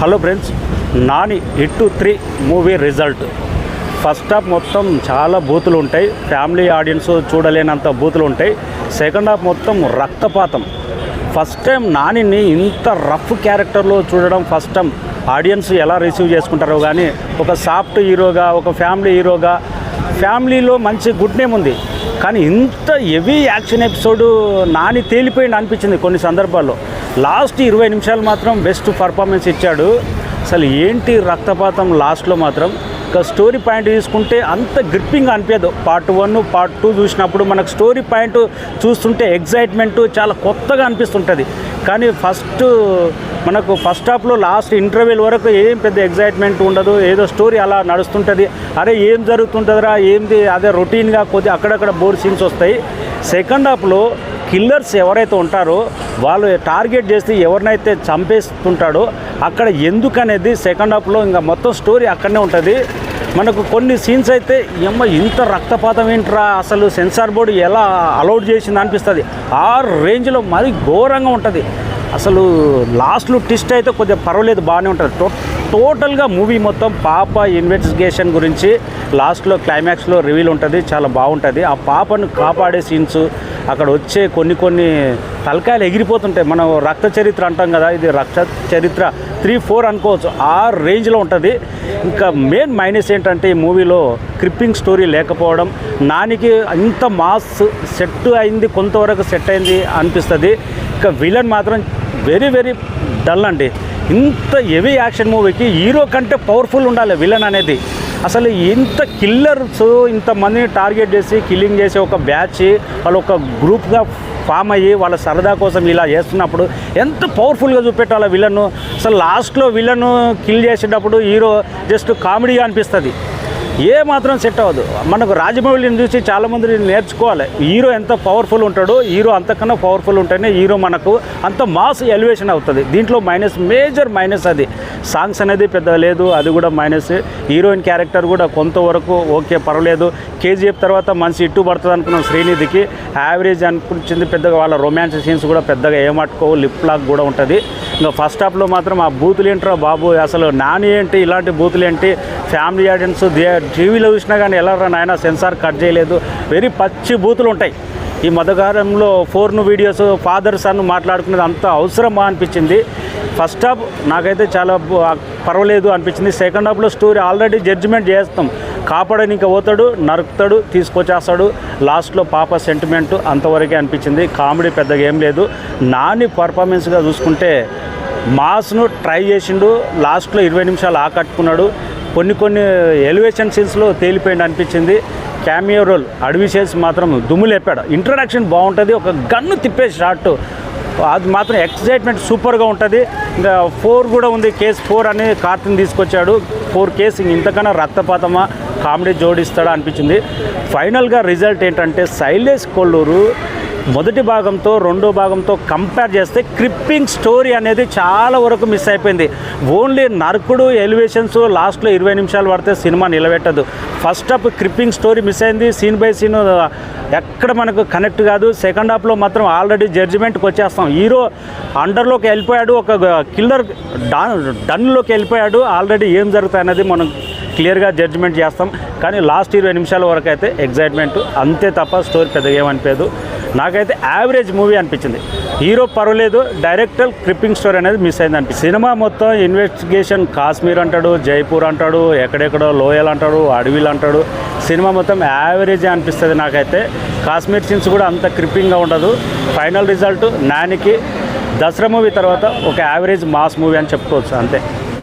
Hello friends, Nani hit 3 movie result. First half మొత్తం చాలా బూతులు ఉంటాయి, ఫ్యామిలీ ఆడియన్స్ చూడలేనంత బూతులు ఉంటాయి. సెకండ్ హాఫ్ మొత్తం రక్తపాతం. ఫస్ట్ టైం నానిని ఇంత రఫ్ క్యారెక్టర్లో చూడడం ఫస్ట్ టైం. ఆడియన్స్ ఎలా రిసీవ్ చేసుకుంటారో కానీ ఒక సాఫ్ట్ హీరోగా, ఒక ఫ్యామిలీ హీరోగా, ఫ్యామిలీలో మంచి గుడ్ నేమ్ ఉంది. కానీ ఇంత హెవీ యాక్షన్ ఎపిసోడ్ నాని తేలిపోయింది అనిపించింది కొన్ని సందర్భాల్లో. లాస్ట్ 20 నిమిషాలు మాత్రం బెస్ట్ పర్ఫార్మెన్స్ ఇచ్చాడు. అసలు ఏంటి రక్తపాతం లాస్ట్లో మాత్రం. ఇక స్టోరీ పాయింట్ తీసుకుంటే అంత గ్రిప్పింగ్ అనిపించదు. పార్ట్ 1, పార్ట్ 2 చూసినప్పుడు మనకు స్టోరీ పాయింట్ చూస్తుంటే ఎగ్జైట్మెంట్ చాలా కొత్తగా అనిపిస్తుంటుంది. కానీ మనకు ఫస్ట్ హాఫ్లో లాస్ట్ ఇంటర్వెల్ వరకు ఏం పెద్ద ఎగ్జైట్మెంట్ ఉండదు. ఏదో స్టోరీ అలా నడుస్తుంటుంది. అరే ఏం జరుగుతుంటుందిరా, ఏంది అదే రొటీన్గా కొద్దిగా అక్కడక్కడ బోర్ సీన్స్ వస్తాయి. సెకండ్ హాఫ్లో కిల్లర్స్ ఎవరైతే ఉంటారో వాళ్ళు టార్గెట్ చేసి ఎవరినైతే చంపేస్తుంటాడో అక్కడ ఎందుకనేది సెకండ్ హాఫ్లో ఇంకా మొత్తం స్టోరీ అక్కడనే ఉంటుంది. మనకు కొన్ని సీన్స్ అయితే ఇంత రక్తపాతం ఏంట్రా, అసలు సెన్సార్ బోర్డు ఎలా అలౌడ్ చేసింది అనిపిస్తుంది. ఆ రేంజ్లో మరీ ఘోరంగా ఉంటుంది. అసలు లాస్ట్లో ట్విస్ట్ అయితే కొద్దిగా పర్వాలేదు, బాగానే ఉంటుంది. టోటల్గా మూవీ మొత్తం పాప ఇన్వెస్టిగేషన్ గురించి లాస్ట్లో క్లైమాక్స్లో రివీల్ ఉంటుంది, చాలా బాగుంటుంది. ఆ పాపను కాపాడే సీన్స్, అక్కడ వచ్చే కొన్ని తలకాయలు ఎగిరిపోతుంటాయి. మనం రక్త చరిత్ర అంటాం కదా, ఇది రక్త చరిత్ర 3-4 అనుకోవచ్చు. ఆ రేంజ్లో ఉంటుంది. ఇంకా మెయిన్ మైనస్ ఏంటంటే ఈ మూవీలో క్రిప్పింగ్ స్టోరీ లేకపోవడం. నానికి ఇంత మాస్ సెట్ అయింది, కొంతవరకు సెట్ అయింది అనిపిస్తుంది. ఇంకా విలన్ మాత్రం వెరీ డల్ అండి. ఇంత హెవీ యాక్షన్ మూవీకి హీరో కంటే పవర్ఫుల్ ఉండాలి విలన్ అనేది. అసలు ఇంత కిల్లర్స్ ఇంతమందిని టార్గెట్ చేసి కిల్లింగ్ చేసే ఒక బ్యాచ్, వాళ్ళు ఒక గ్రూప్గా ఫామ్ అయ్యి వాళ్ళ సరదా కోసం ఇలా చేస్తున్నప్పుడు ఎంత పవర్ఫుల్గా చూపెట్టాలి విలన్ను. అసలు లాస్ట్లో విలన్ను కిల్ చేసేటప్పుడు హీరో జస్ట్ కామెడీగా అనిపిస్తుంది, ఏ మాత్రం సెట్ అవ్వదు. మనకు రాజమౌళిని చూసి చాలామంది నేర్చుకోవాలి. హీరో ఎంత పవర్ఫుల్ ఉంటాడో, హీరో అంతకన్నా పవర్ఫుల్ ఉంటేనే హీరో మనకు అంత మాస్ ఎలివేషన్ అవుతుంది. దీంట్లో మేజర్ మైనస్ అది. సాంగ్స్ అనేది పెద్ద లేదు, అది కూడా మైనస్. హీరోయిన్ క్యారెక్టర్ కూడా కొంతవరకు ఓకే, పర్వాలేదు. కేజీఎఫ్ తర్వాత మంచి ఇట్టు పడుతుంది అనుకున్నాం. శ్రీనిధికి యావరేజ్ అనిపించింది. పెద్దగా వాళ్ళ రొమాన్స్ సీన్స్ కూడా పెద్దగా ఏమట్టుకోవు, లిప్ లాక్ కూడా ఉంటుంది. ఇంకా ఫస్ట్ హాఫ్లో మాత్రం ఆ బూతులు ఏంట్రా బాబు, అసలు నాని ఏంటి ఇలాంటి బూతులు ఏంటి, ఫ్యామిలీ ఆడియన్స్ టీవీలో చూసినా కానీ ఎలా నాయన సెన్సార్ కట్ చేయలేదు, వెరీ పచ్చి బూతులు ఉంటాయి. ఈ మధ్యకాలంలో ఫోర్న్ వీడియోస్ ఫాదర్ సన్ మాట్లాడుకునేది అంత అవసరమా అనిపించింది. ఫస్ట్ హాఫ్ నాకైతే చాలా పర్వాలేదు అనిపించింది. సెకండ్ హాఫ్లో స్టోరీ ఆల్రెడీ జడ్జిమెంట్ చేస్తాం, కాపాడని పోతాడు, నరుకుతాడు, తీసుకొచ్చేస్తాడు. లాస్ట్లో పాప సెంటిమెంటు అంతవరకే అనిపించింది. కామెడీ పెద్దగా ఏం లేదు. నాని పర్ఫార్మెన్స్గా చూసుకుంటే మాస్ను ట్రై చేసిండు, లాస్ట్లో 20 నిమిషాలు ఆకట్టుకున్నాడు. కొన్ని ఎలివేషన్ సీన్స్లో తేలిపోయింది అనిపించింది. క్యామియో రోల్ అడవి చేసి మాత్రం దుమ్ములేపాడు. ఇంట్రడక్షన్ బాగుంటుంది, ఒక గన్ను తిప్పే షాట్ అది మాత్రం ఎక్సైట్మెంట్ సూపర్గా ఉంటుంది. ఇంకా 4 కూడా ఉంది, కేసు 4 అని కార్టూన్ తీసుకొచ్చాడు. 4 కేసు ఇంతకన్నా రక్తపాతమా, కామెడీ జోడిస్తాడా అనిపించింది. ఫైనల్గా రిజల్ట్ ఏంటంటే శైలేష్ కొల్లూరు మొదటి భాగంతో రెండో భాగంతో కంపేర్ చేస్తే క్రిప్పింగ్ స్టోరీ అనేది చాలా వరకు మిస్ అయిపోయింది. ఓన్లీ నరకుడు ఎలివేషన్స్ లాస్ట్లో 20 నిమిషాలు పడితే సినిమా నిలబెట్టదు. First half creeping story miss అయింది, సీన్ బై సీన్ ఎక్కడ మనకు కనెక్ట్ కాదు. సెకండ్ హాఫ్లో మాత్రం ఆల్రెడీ జడ్జిమెంట్కి వచ్చేస్తాం. హీరో అండర్లోకి వెళ్ళిపోయాడు, ఒక కిల్లర్ డన్లోకి వెళ్ళిపోయాడు. ఆల్రెడీ ఏం జరుగుతాయి అనేది మనం క్లియర్గా జడ్జిమెంట్ చేస్తాం. కానీ లాస్ట్ 20 నిమిషాల వరకు అయితే ఎగ్జైట్మెంట్ అంతే తప్ప స్టోరీ పెద్దగా ఏమనిపించదు. నాకైతే యావరేజ్ మూవీ అనిపించింది. హీరో పర్వాలేదు, డైరెక్టర్ క్రిప్పింగ్ స్టోరీ అనేది మిస్ అయింది అనిపించింది. సినిమా మొత్తం ఇన్వెస్టిగేషన్, కాశ్మీర్ అంటాడు, జైపూర్ అంటాడు, ఎక్కడెక్కడో లోయలు అంటాడు, అడవిలు అంటాడు. సినిమా మొత్తం యావరేజే అనిపిస్తుంది నాకైతే. కాశ్మీర్ సీన్స్ కూడా అంత క్రిప్పింగ్గా ఉండదు. ఫైనల్ రిజల్ట్ నానికి దసరా మూవీ తర్వాత ఒక యావరేజ్ మాస్ మూవీ అని చెప్పుకోవచ్చు అంతే.